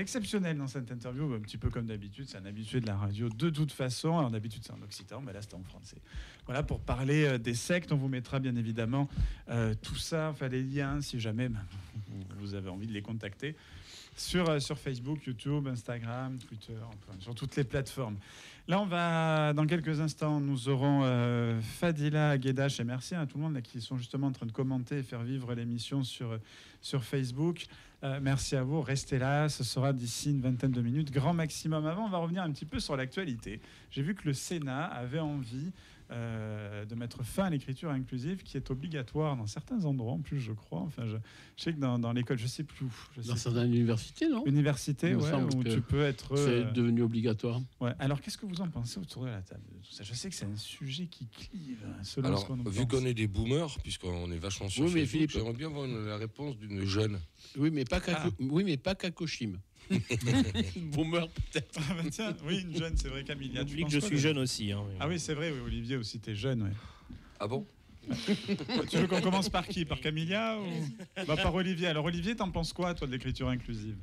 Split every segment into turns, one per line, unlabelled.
exceptionnel dans cette interview, un petit peu comme d'habitude. C'est un habitué de la radio de toute façon. Alors d'habitude c'est en occitan, mais là c'était en français. Voilà, pour parler des sectes. On vous mettra bien évidemment tout ça, enfin les liens si jamais vous avez envie de les contacter. Sur Facebook, YouTube, Instagram, Twitter, enfin, sur toutes les plateformes. Là, dans quelques instants, nous aurons Fadila Guedache, et merci à tout le monde là, qui sont justement en train de commenter et faire vivre l'émission sur Facebook. Merci à vous, restez là, ce sera d'ici une vingtaine de minutes, grand maximum. Avant, on va revenir un petit peu sur l'actualité. J'ai vu que le Sénat avait envie de mettre fin à l'écriture inclusive, qui est obligatoire dans certains endroits, en plus, je crois. Enfin, je sais que dans l'école, je sais plus où.
Dans certaines universités, non ?
Université, ouais, où tu peux être...
C'est devenu obligatoire.
Ouais. Alors, qu'est-ce que vous en pensez autour de la table de tout ça ? Je sais que c'est un sujet qui clive, selon
Alors,
ce qu'on en
vu
pense.
qu'on est des boomers, puisqu'on est vachement sur Facebook, Philippe, j'aimerais bien avoir la réponse d'une jeune.
Oui, mais pas Kakoshim. Boomer, peut-être.
Ah ben tiens, oui, une jeune, c'est vrai, Camille.
J'oublie que je suis jeune aussi. Hein,
Ah oui, c'est vrai, oui, Olivier aussi, t'es jeune. Ouais.
Ah bon ?
Tu veux qu'on commence par qui ? Par Camilia ou par Olivier. Alors Olivier, t'en penses quoi, toi, de l'écriture inclusive ?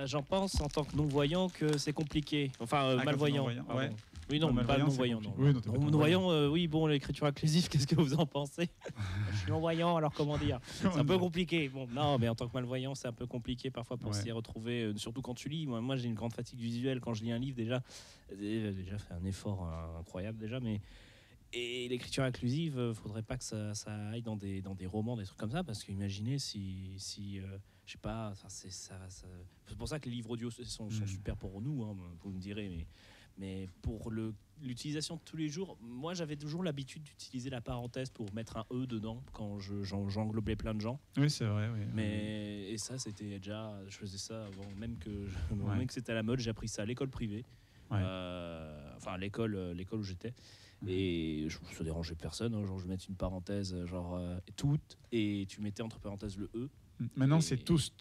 J'en pense en tant que non-voyant que c'est compliqué. Enfin, malvoyant.
Ouais.
Oui, non, pas non-voyant.
Oui,
non-voyant, oui, bon, l'écriture inclusive, qu'est-ce que vous en pensez ? Je suis non-voyant, alors comment dire ? C'est un peu compliqué. Bon, non, mais en tant que malvoyant, c'est un peu compliqué parfois pour s'y retrouver, surtout quand tu lis. Moi, j'ai une grande fatigue visuelle quand je lis un livre, déjà fait un effort incroyable, déjà, mais... Et l'écriture inclusive, faudrait pas que ça aille dans des romans, des trucs comme ça, parce qu'imaginez si je sais pas, c'est pour ça que les livres audio sont super pour nous, hein, vous me direz, mais pour l'utilisation de tous les jours, moi j'avais toujours l'habitude d'utiliser la parenthèse pour mettre un E dedans quand j'englobais plein de gens.
Oui, c'est vrai, oui.
Et ça, c'était déjà, je faisais ça avant même que c'était à la mode. J'ai appris ça à l'école privée, enfin l'école où j'étais. Et ça dérangeait personne, hein, genre je mettais une parenthèse toute, et tu mettais entre parenthèses le E.
Maintenant c'est tous.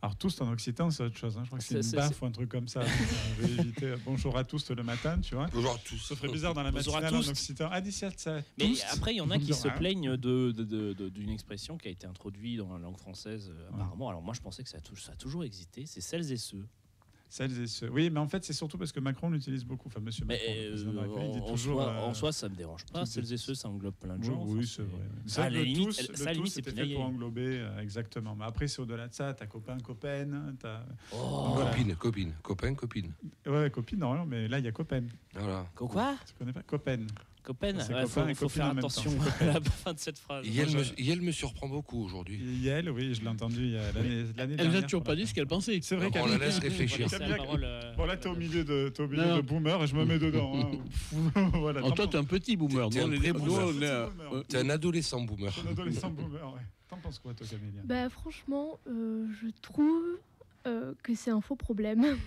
Alors tous en occitan c'est autre chose, hein. Je crois que c'est une baffe ou un truc comme ça. Je vais éviter bonjour à tous le matin, tu vois.
Bonjour à tous.
Ça ferait bizarre dans la matinale en occitan. Ah, d'ici ça.
Mais après il y en a qui se plaignent d'une expression qui a été introduite dans la langue française apparemment. Alors moi je pensais que ça a toujours existé, c'est celles et ceux.
Celles et ceux. Oui, mais en fait, c'est surtout parce que Macron l'utilise beaucoup. Enfin, monsieur Macron.
En soi, ça me dérange pas. Celles et ceux, ça englobe plein de gens.
Oui, c'est vrai.
Ça,
le tout, c'était fait pour englober, exactement. Mais après, c'est au-delà de ça. T'as copain, copaine.
Copine, copain, copine.
Ouais, copine, non, mais là, il y a copaine.
Voilà. Quoi ?
Tu connais pas copaine.
Copaine, il faut faire attention à la fin de cette phrase.
Yel me surprend beaucoup aujourd'hui.
Yel, oui, je l'ai entendu l'année dernière.
Elle n'a toujours pas dit ce qu'elle pensait.
C'est vrai
on la laisse réfléchir.
Bon, là, t'es au milieu de boomer et je me mets dedans.
Voilà. Toi, t'es un petit boomer.
T'es un adolescent boomer.
Un adolescent boomer, ouais. T'en penses quoi, toi, Camélia ?
Franchement, je trouve que c'est un faux problème.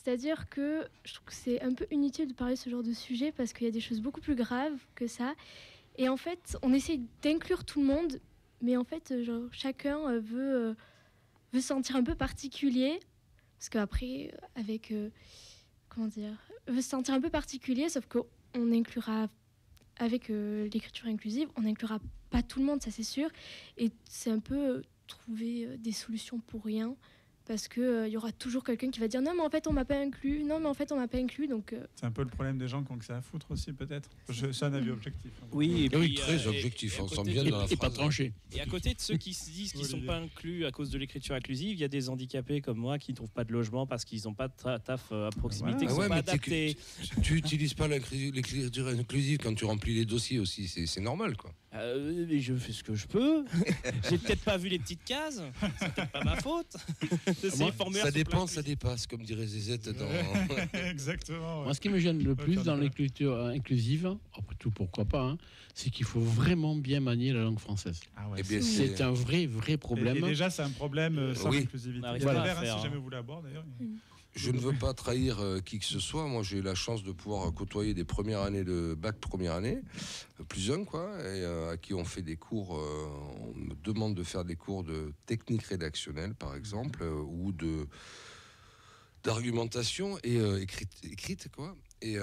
C'est-à-dire que je trouve que c'est un peu inutile de parler de ce genre de sujet parce qu'il y a des choses beaucoup plus graves que ça. Et en fait, on essaie d'inclure tout le monde, mais en fait, chacun veut se sentir un peu particulier. Parce qu'après, veut se sentir un peu particulier, sauf qu'on inclura, avec l'écriture inclusive, on n'inclura pas tout le monde, ça c'est sûr. Et c'est un peu trouver des solutions pour rien. Parce qu'il y aura toujours quelqu'un qui va dire non mais en fait on m'a pas inclus, donc...
C'est un peu le problème des gens qui ont que ça à foutre aussi peut-être. C'est un avis objectif.
Oui,
très objectif, on sent bien dans la phrase.
Et pas tranché.
Et à côté de ceux qui se disent qu'ils sont pas inclus à cause de l'écriture inclusive, il y a des handicapés comme moi qui ne trouvent pas de logement parce qu'ils n'ont pas de taf à proximité, qui ne sont pas adaptés.
Tu n'utilises pas l'écriture inclusive quand tu remplis les dossiers aussi, c'est normal quoi.
Mais je fais ce que je peux. J'ai peut-être pas vu les petites cases, c'est peut-être pas ma faute.
Ça dépasse, comme dirait Zézette dans...
Exactement. Ouais.
Moi, ce qui me gêne le plus dans l'écriture inclusive, après tout, pourquoi pas, hein, c'est qu'il faut vraiment bien manier la langue française.
Ah ouais,
c'est un vrai problème.
Et déjà, c'est un problème sans inclusivité. Il y a des verres, si jamais vous voulez à boire, d'ailleurs.
Je ne veux pas trahir qui que ce soit. Moi, j'ai eu la chance de pouvoir côtoyer des premières années de bac première année, plus jeunes, quoi, et à qui on fait des cours. On me demande de faire des cours de technique rédactionnelle, par exemple, ou d'argumentation et écrite, quoi. Et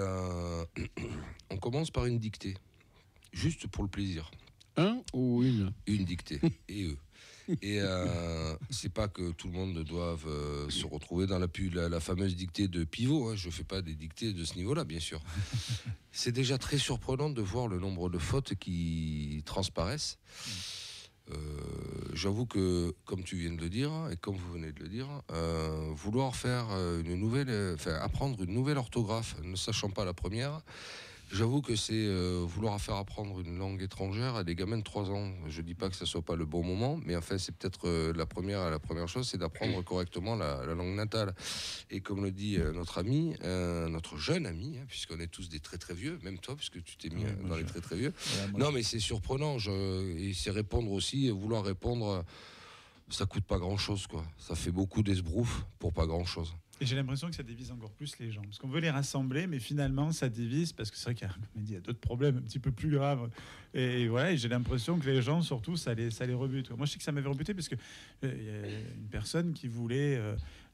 on commence par une dictée, juste pour le plaisir.
Un ou une ?
Une dictée. Et Et c'est pas que tout le monde doive se retrouver dans la fameuse dictée de pivot. Hein. Je fais pas des dictées de ce niveau-là, bien sûr. C'est déjà très surprenant de voir le nombre de fautes qui transparaissent. J'avoue que, comme tu viens de le dire, et comme vous venez de le dire, vouloir faire apprendre une nouvelle orthographe, ne sachant pas la première, j'avoue que c'est vouloir faire apprendre une langue étrangère à des gamins de 3 ans. Je dis pas que ça soit pas le bon moment, mais enfin c'est peut-être la première chose, c'est d'apprendre correctement la langue natale. Et comme le dit notre ami, notre jeune ami, hein, puisqu'on est tous des très très vieux, même toi, puisque tu t'es mis dans les très très vieux. Non, mais c'est surprenant. Et c'est répondre aussi, vouloir répondre, ça coûte pas grand chose, quoi. Ça fait beaucoup d'esbrouf pour pas grand chose.
Et j'ai l'impression que ça divise encore plus les gens. Parce qu'on veut les rassembler, mais finalement, ça divise. Parce que c'est vrai qu'il y a d'autres problèmes un petit peu plus graves. Et voilà, et j'ai l'impression que les gens, surtout, ça les rebute. Moi, je sais que ça m'avait rebuté parce qu'il y a une personne qui voulait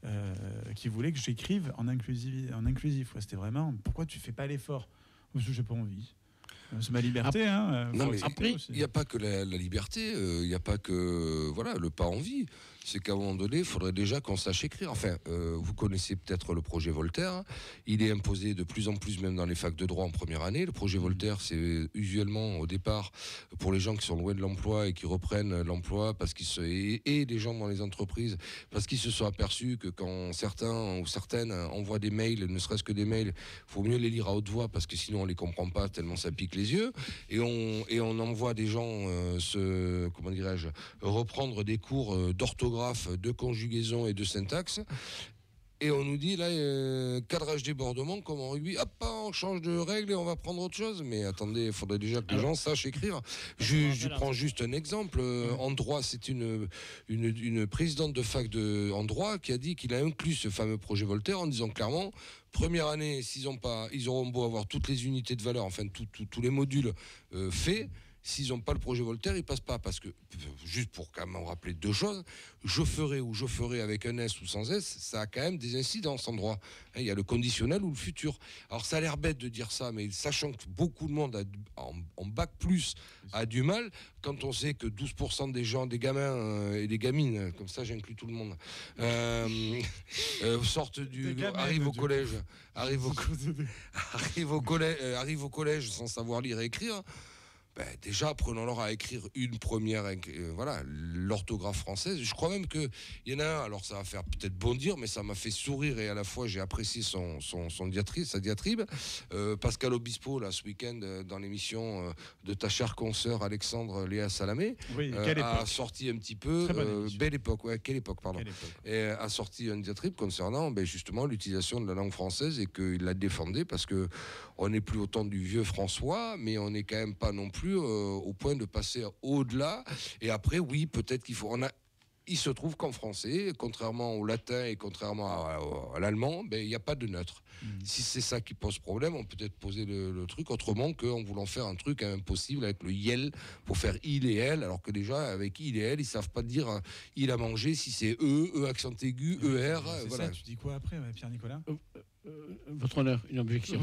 que j'écrive en inclusif. Ouais, c'était vraiment, pourquoi tu fais pas l'effort? Parce que j'ai pas envie. C'est ma liberté.
Non, mais après, il n'y a pas que la liberté, il n'y a pas que le pas envie. C'est qu'à un moment donné, il faudrait déjà qu'on sache écrire. Enfin, vous connaissez peut-être le projet Voltaire. Il est imposé de plus en plus, même dans les facs de droit en première année. Le projet Voltaire, c'est usuellement au départ pour les gens qui sont loin de l'emploi et qui reprennent l'emploi et les gens dans les entreprises, parce qu'ils se sont aperçus que quand certains ou certaines envoient des mails, ne serait-ce que des mails, il faut mieux les lire à haute voix parce que sinon on les comprend pas tellement ça pique les yeux. Et on envoie des gens reprendre des cours d'orthographe, de conjugaison et de syntaxe. Et on nous dit, là, cadrage débordement, comme en rugby, hop, on change de règle et on va prendre autre chose. Mais attendez, il faudrait déjà que les gens sachent écrire. Je prends juste un exemple. En droit, c'est une présidente de fac en droit qui a dit qu'il a inclus ce fameux projet Voltaire en disant clairement, première année, ils auront beau avoir toutes les unités de valeur, enfin, tous les modules faits. S'ils n'ont pas le projet Voltaire, ils ne passent pas. Parce que, juste pour quand même rappeler 2 choses, je ferai avec un S ou sans S, ça a quand même des incidences en droit. Il y a le conditionnel ou le futur. Alors ça a l'air bête de dire ça, mais sachant que beaucoup de monde en bac plus a du mal, quand on sait que 12% des gens, des gamins et des gamines, comme ça j'inclus tout le monde, arrivent au collège sans savoir lire et écrire. Déjà, apprenons-leur à écrire une première, l'orthographe française. Je crois même qu'il y en a un, alors ça va faire peut-être bondir, mais ça m'a fait sourire et à la fois j'ai apprécié sa diatribe. Pascal Obispo, là, ce week-end, dans l'émission de ta chère consoeur Alexandre Léa Salamé, a sorti un petit peu... Belle époque, quelle époque, pardon. Et a sorti une diatribe concernant justement l'utilisation de la langue française et qu'il la défendait parce qu'on n'est plus au temps du vieux François, mais on n'est quand même pas non plus au point de passer au-delà. Et après, oui, peut-être qu'il faut... Il se trouve qu'en français, contrairement au latin et contrairement à l'allemand, il n'y a pas de neutre. Si c'est ça qui pose problème, on peut peut-être poser le truc autrement qu'en voulant faire un truc impossible avec le yel pour faire il et elle, alors que déjà, avec il et elle, ils ne savent pas dire il a mangé, si c'est accent aigu, ER.
Ça, tu dis quoi après, Pierre-Nicolas?
Votre honneur, une objection.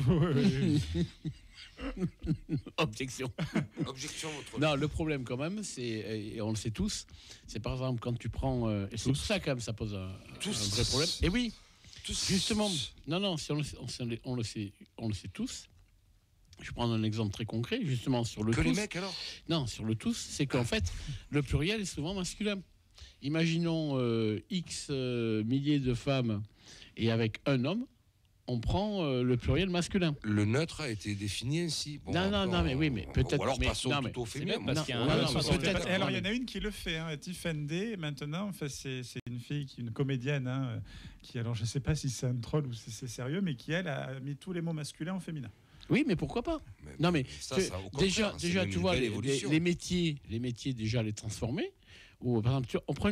Objection, votre honneur. Non, le problème quand même, c'est, et on le sait tous, c'est par exemple quand tu prends... et c'est pour ça quand même ça pose un vrai problème. Et oui, justement, non, si on le sait tous. Je prends un exemple très concret, justement sur le tous.
Les mecs alors?
Non, sur le tous, c'est qu'en fait, le pluriel est souvent masculin. Imaginons X milliers de femmes et avec un homme, on prend le pluriel masculin.
Le neutre a été défini ainsi.
Non, mais oui, mais peut-être.
Ou alors passons plutôt au féminin.
Alors il y en a une qui le fait, Tiffany maintenant. C'est une fille, une comédienne, qui, alors je ne sais pas si c'est un troll ou si c'est sérieux, mais qui elle a mis tous les mots masculins au féminin.
Oui, mais pourquoi pas? Déjà, tu vois, les métiers, déjà les transformer. Ou par exemple, on prend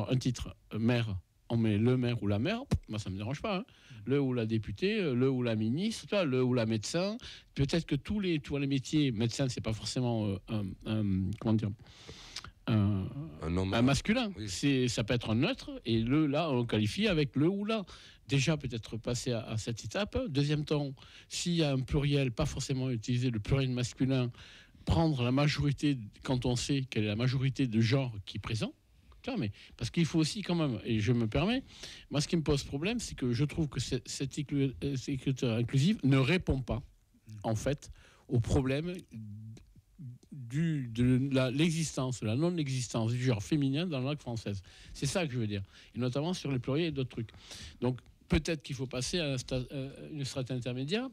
un titre, maire. On met le maire ou la mère, moi ça me dérange pas. Le ou la députée, le ou la ministre, le ou la médecin. Peut-être que tous les métiers, médecin c'est pas forcément un masculin. Oui. Ça peut être un neutre et là on qualifie avec le ou la. Déjà peut-être passer à cette étape. Deuxième temps, s'il y a un pluriel, pas forcément utiliser le pluriel masculin. prendre la majorité, quand on sait quelle est la majorité de genre qui est présent. Mais parce qu'il faut aussi quand même, et je me permets, moi ce qui me pose problème, c'est que je trouve que cette écriture inclusive ne répond pas, en fait, au problème de l'existence, la non-existence du genre féminin dans la langue française. C'est ça que je veux dire, et notamment sur les pluriels et d'autres trucs. Donc peut-être qu'il faut passer à une strate intermédiaire,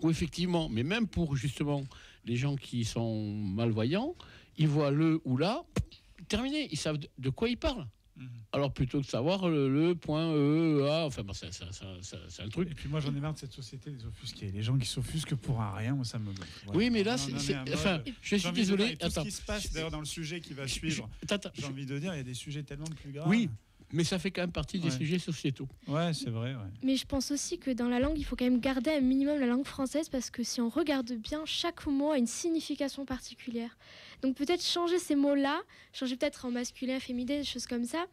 où effectivement, mais même pour justement les gens qui sont malvoyants, ils voient le ou la, terminé, ils savent de quoi ils parlent. Alors plutôt que de savoir le point E, A, enfin bon, c'est un truc.
Et puis moi j'en ai marre de cette société des offusqués. Les gens qui s'offusquent pour un rien, moi ça me gonfle.
Oui, mais là, je suis désolé.
Tout ce qui se passe d'ailleurs dans le sujet qui va suivre, j'ai envie de dire, il y a des sujets tellement plus graves.
Oui, mais ça fait quand même partie des sujets sociétaux.
Ouais, c'est vrai. Ouais.
Mais je pense aussi que dans la langue, il faut quand même garder un minimum la langue française parce que si on regarde bien, chaque mot a une signification particulière. Donc peut-être changer ces mots-là, changer peut-être en masculin, féminin, des choses comme ça.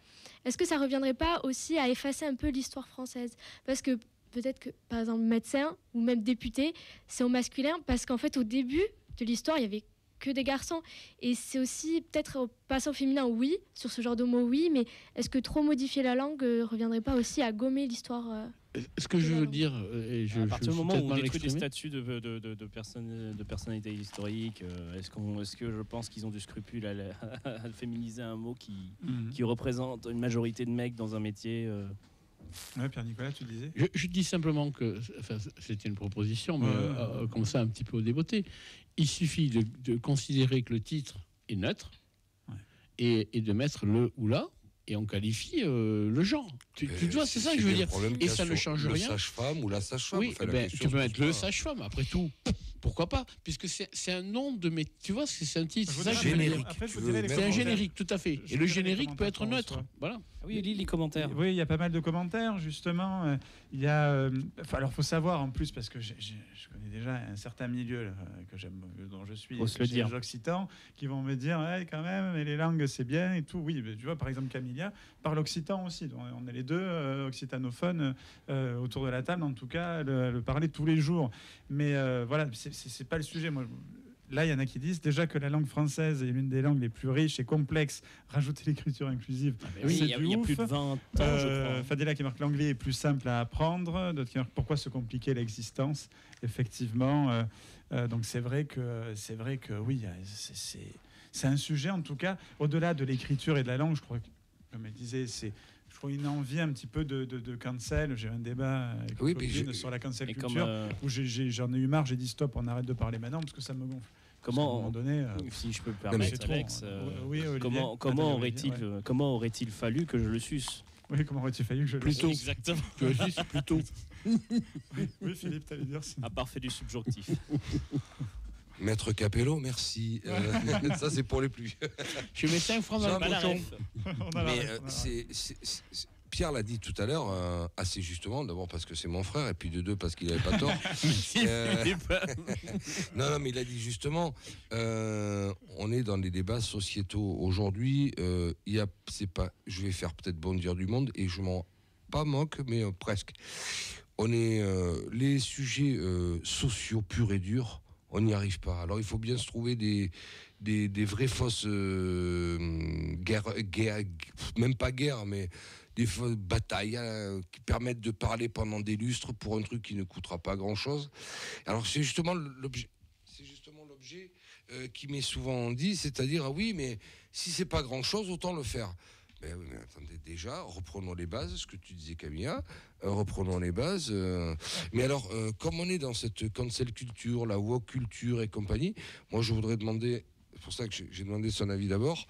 Est-ce que ça reviendrait pas aussi à effacer un peu l'histoire française ? Parce que peut-être que, par exemple, médecin ou même député, c'est au masculin parce qu'en fait, au début de l'histoire, il y avait que des garçons. Et c'est aussi peut-être passer au féminin, oui, sur ce genre de mots, oui, mais est-ce que trop modifier la langue reviendrait pas aussi à gommer l'histoire
Ce que je veux dire, et
à partir du moment où on détruit des statuts de personnalité historique, est-ce que je pense qu'ils ont du scrupule à féminiser un mot qui représente une majorité de mecs dans un métier
Ouais, Pierre-Nicolas, tu disais.
Je dis simplement que, c'était une proposition, mais comme ça un petit peu au débeauté. Il suffit de considérer que le titre est neutre et de mettre le ou la, et on qualifie le genre. Tu vois, c'est ça que je veux dire. Et ça ne change rien.
Le sage-femme ou la sage-femme.
Oui, tu peux mettre le sage-femme, après tout. Pourquoi pas ? Puisque c'est un nom de... Mais tu vois, c'est un titre. C'est
générique.
C'est un générique, tout à fait. Et le générique peut être neutre. Voilà.
Oui, lis les commentaires.
Oui, il y a pas mal de commentaires, justement. Il y a... alors, il faut savoir, en plus, parce que je connais déjà un certain milieu que j'aime, dont je suis, les Occitans, qui vont me dire, ouais, quand même, mais les langues, c'est bien et tout. Oui, mais tu vois, par exemple, Camilla parle occitan aussi. Donc, on est les deux occitanophones autour de la table, en tout cas, le parler tous les jours. Mais voilà, c'est pas le sujet. Moi, là, il y en a qui disent déjà que la langue française est l'une des langues les plus riches et complexes. Rajouter l'écriture inclusive,
oui, il y a plus de 20 ans, je crois.
Fadela qui marque l'anglais est plus simple à apprendre. D'autres qui marquent pourquoi se compliquer l'existence. Effectivement, donc c'est vrai que oui, c'est un sujet en tout cas au-delà de l'écriture et de la langue. Je crois que, comme elle disait, je crois une envie un petit peu de cancel. J'ai eu un débat avec sur la cancel culture où j'en ai eu marre. J'ai dit stop, on arrête de parler maintenant parce que ça me gonfle.
Comment, si je peux me permettre, Alex, comment aurait-il fallu que je le suce ?
Oui, comment aurait-il fallu que je le suce ?
Exactement.
Plutôt.
Oui, Philippe, t'allais dire ça.
À part fait du subjonctif.
Maître Capello, merci. Ça, c'est pour les plus.
Je mets 5 francs dans le bouton.
Mais Pierre l'a dit tout à l'heure, assez justement, d'abord parce que c'est mon frère, et puis de deux parce qu'il n'avait pas tort. Non, mais il a dit justement, on est dans des débats sociétaux. Aujourd'hui, je vais faire peut-être bondir du monde, et je m'en pas moque, mais presque. On est les sujets sociaux purs et durs. On n'y arrive pas. Alors il faut bien se trouver des vraies fausses guerres, même pas guerre, mais des fausses batailles qui permettent de parler pendant des lustres pour un truc qui ne coûtera pas grand-chose. Alors c'est justement l'objet qui m'est souvent dit, c'est-à-dire ah oui, mais si c'est pas grand-chose, autant le faire. Mais oui, mais attendez, déjà, reprenons les bases, ce que tu disais Camilla, reprenons les bases. Mais alors, comme on est dans cette cancel culture, la woke culture et compagnie, moi je voudrais demander, c'est pour ça que j'ai demandé son avis d'abord,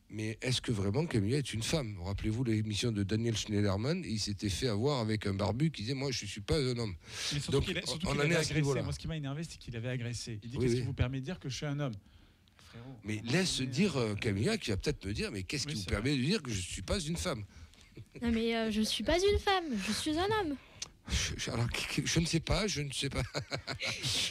mais est-ce que vraiment Camilla est une femme ? Rappelez-vous l'émission de Daniel Schneiderman, il s'était fait avoir avec un barbu qui disait moi je ne suis pas un homme.
Mais surtout donc on en est à ce niveau-là. Moi ce qui m'a énervé c'est qu'il avait agressé. Il dit qu'est-ce qui vous permet de dire que je suis un homme ?
Mais laisse dire Camilla qui va peut-être me dire mais qu'est-ce qui vous permet de dire que je ne suis pas une femme ?
Non mais je ne suis pas une femme, je suis un homme.
Alors, je ne sais pas.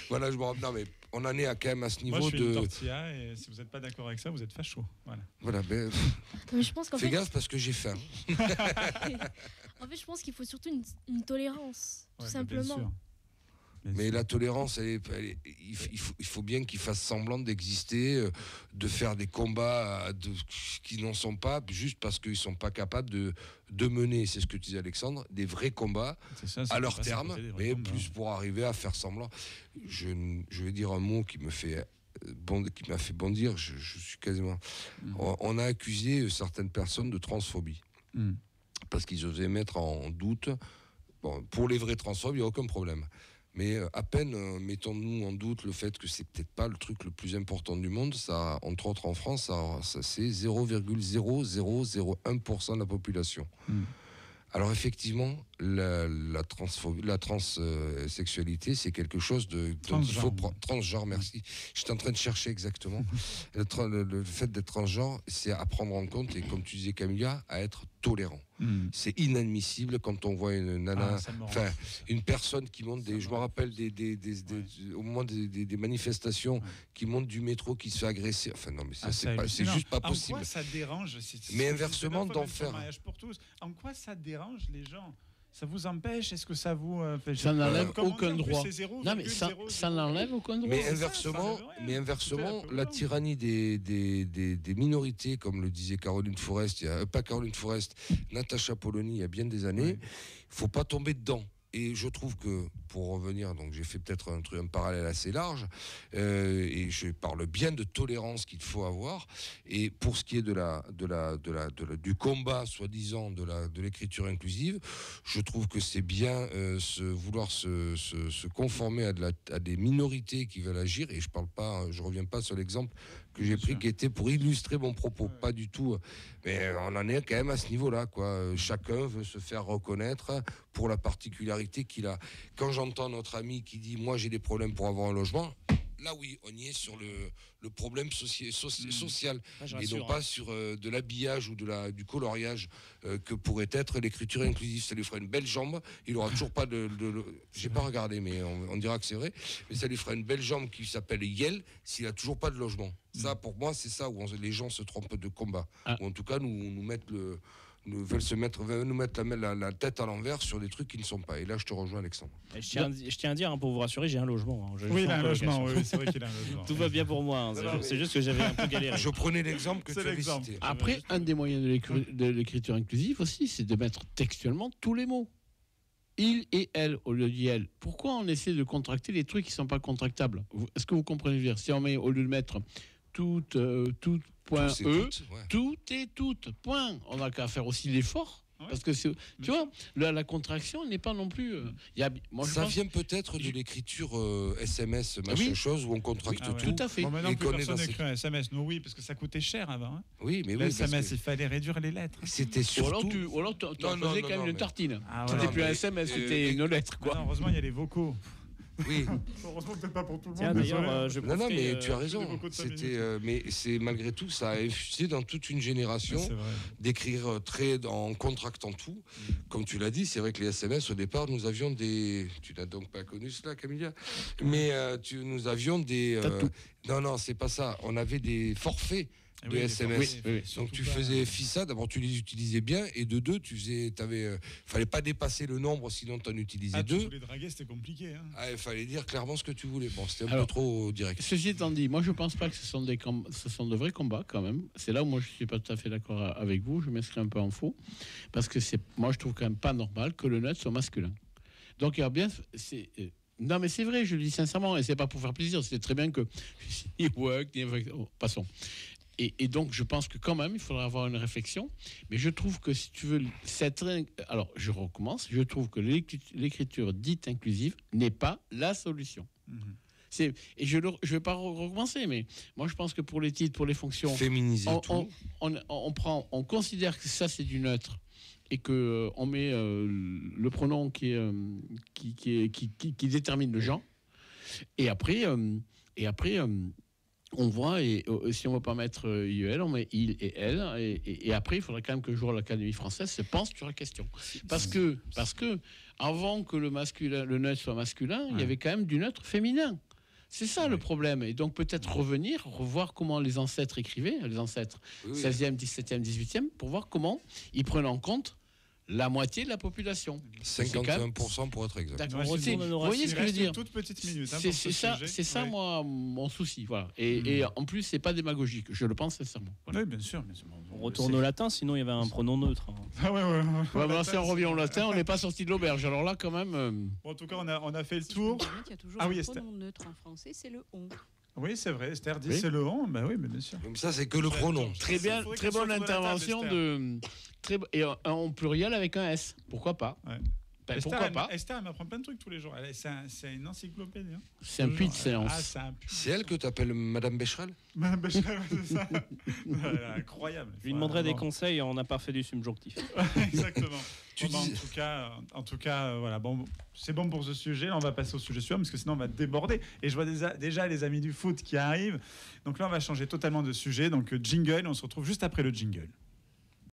Voilà, je me rends. Non, mais on en est quand même à ce niveau.
Moi, je suis une tortilla et si vous n'êtes pas d'accord avec ça, vous êtes facho.
Voilà.
Mais je pense
fais gaffe parce que j'ai faim.
En fait, je pense qu'il faut surtout une tolérance, tout simplement.
Mais la tolérance, il faut bien qu'ils fassent semblant d'exister, de faire des combats qui n'en sont pas, juste parce qu'ils ne sont pas capables de mener, c'est ce que tu disais Alexandre, des vrais combats à leur terme, mais plus pour arriver à faire semblant. Je vais dire un mot qui m'a fait bondir, je suis quasiment... On a accusé certaines personnes de transphobie, parce qu'ils osaient mettre en doute... Bon, pour les vrais transphobes, il n'y a aucun problème. Mais à peine mettons-nous en doute le fait que c'est peut-être pas le truc le plus important du monde. Ça, entre autres en France, ça c'est 0,0001% de la population. Alors effectivement, la transsexualité, c'est quelque chose dont il faut prendre... Transgenre, merci. J'étais en train de chercher exactement. Le fait d'être transgenre, c'est à prendre en compte, et comme tu disais Camilla, à être tolérant. C'est inadmissible quand on voit une nana, une personne qui monte je me rappelle au moment des manifestations, qui monte du métro, qui se fait agresser. Enfin non, mais c'est juste pas possible.
En quoi ça dérange
mais inversement, d'en faire.
Pour tous. En quoi ça dérange les gens? Ça vous empêche? Est-ce que ça vous
ça n'enlève aucun droit. Non, mais ça n'enlève aucun droit.
Mais inversement, la tyrannie des minorités, comme le disait Caroline Forest, pas Caroline Forest, Natacha Polony, il y a bien des années, il faut pas tomber dedans. Et je trouve que, pour revenir, donc j'ai fait peut-être un parallèle assez large, et je parle bien de tolérance qu'il faut avoir. Et pour ce qui est du combat, soi-disant, de l'écriture inclusive, je trouve que c'est bien vouloir se conformer à des minorités qui veulent agir. Et je reviens pas sur l'exemple que j'ai pris, qui était pour illustrer mon propos, pas du tout. Mais on en est quand même à ce niveau-là, quoi. Chacun veut se faire reconnaître pour la particularité qu'il a. Quand j'entends notre ami qui dit « moi j'ai des problèmes pour avoir un logement », là oui, on y est sur le problème social, et non pas sur de l'habillage ou du coloriage que pourrait être l'écriture inclusive. Ça lui ferait une belle jambe, il aura toujours pas j'ai pas regardé, mais on dira que c'est vrai, mais ça lui ferait une belle jambe qui s'appelle Yel s'il a toujours pas de logement. Ça, pour moi, c'est ça où les gens se trompent de combat, ou en tout cas nous mettent veulent nous mettre la tête à l'envers sur des trucs qui ne sont pas. Et là, je te rejoins, Alexandre.
Je tiens à dire, pour vous rassurer, j'ai un logement.
Oui, il a un logement. Oui, c'est vrai qu'il a un logement.
Tout va bien pour moi. C'est juste que j'avais un peu galéré.
Je prenais l'exemple que tu avais cité.
Après, un des moyens de l'écriture inclusive aussi, c'est de mettre textuellement tous les mots. Il et elle au lieu d'elle. Pourquoi on essaie de contracter les trucs qui ne sont pas contractables? Est-ce que vous comprenez dire? Si on met, au lieu de mettre tout point tout et toutes, point. On n'a qu'à faire aussi l'effort. Parce que tu vois, la contraction n'est pas non plus.
Ça vient peut-être de l'écriture SMS, chose, où on contracte tout.
Tout à fait.
Bon, maintenant, plus personne n'écrit un SMS. Nous, oui, parce que ça coûtait cher avant. Hein.
Oui, mais
le SMS, il fallait réduire les lettres.
C'était surtout.
Ou alors tu faisais quand même une tartine. C'était plus un SMS, c'était une lettre, quoi.
Heureusement, il y a les vocaux.
Oui.
Heureusement, peut-être pas pour tout le
monde. D'ailleurs,
non, mais tu as raison. Mais c'est malgré tout, ça a infusé dans toute une génération d'écrire en contractant tout. Comme tu l'as dit, c'est vrai que les SMS, au départ, nous avions des... Tu n'as donc pas connu cela, Camilla. Mais nous avions des... Non, c'est pas ça. On avait des forfaits de SMS. Donc tu faisais FISA, d'abord tu les utilisais bien, et de deux, fallait pas dépasser le nombre, sinon tu en utilisais deux.
Tu voulais draguer, c'était compliqué. Hein.
Il fallait dire clairement ce que tu voulais. Bon, c'était un peu trop direct.
Ceci étant dit, moi je pense pas que ce sont de vrais combats quand même. C'est là où moi je suis pas tout à fait d'accord avec vous. Je m'inscris un peu en faux, parce que moi je trouve quand même pas normal que le neutre soit masculin. Donc il y a bien... Non, mais c'est vrai, je le dis sincèrement, et c'est pas pour faire plaisir. C'est très bien que... Passons. Et donc, je pense que quand même, il faudra avoir une réflexion. Mais je trouve que si tu veux... Alors, je recommence. Je trouve que l'écriture dite inclusive n'est pas la solution. Et je ne vais pas recommencer, mais moi, je pense que pour les titres, pour les fonctions...
Féminiser tout.
On considère que ça, c'est du neutre. Et qu'on met le pronom qui détermine le genre. Et après... on voit, et si on ne veut pas mettre IEL, on met il et elle. Et après, il faudrait quand même que le jour l'Académie française se penche sur la question. Parce que avant que le neutre soit masculin, il y avait quand même du neutre féminin. C'est ça le problème. Et donc peut-être revoir comment les ancêtres écrivaient, les ancêtres 16e, 17e, 18e, pour voir comment ils prenaient en compte la moitié de la population.
51% pour être exact.
D'accord. Vous voyez ce que je veux dire?
Toute petite minute.
C'est ça, moi, mon souci. Voilà. Et en plus, c'est pas démagogique. Je le pense sincèrement. Voilà.
Oui, bien sûr.
On retourne au latin, sinon il y avait un pronom neutre.
Ah ouais.
Si on revient au latin, on n'est pas sorti de l'auberge. Alors là, quand même.
Bon, en tout cas, on a fait le tour.
Il y a toujours un pronom neutre en français, c'est le on.
Oui, c'est vrai. Esther dit c'est le on. Bah oui, mais bien sûr.
Donc ça, c'est que le pronom.
Très bien, très bonne intervention et en pluriel avec un S. Pourquoi pas?
Esther,
pourquoi pas?
Esther, elle m'apprend plein de trucs tous les jours. C'est une encyclopédie. Hein.
C'est un puits de séance.
C'est elle que tu appelles Madame Becherel?
Madame Becherel, c'est ça. Incroyable.
Je lui demanderai des conseils, on n'a pas fait du subjonctif.
Exactement. En tout cas, voilà. Bon, c'est bon pour ce sujet. Là, on va passer au sujet suivant parce que sinon on va déborder. Et je vois déjà les amis du foot qui arrivent. Donc là, on va changer totalement de sujet. Donc jingle, on se retrouve juste après le jingle.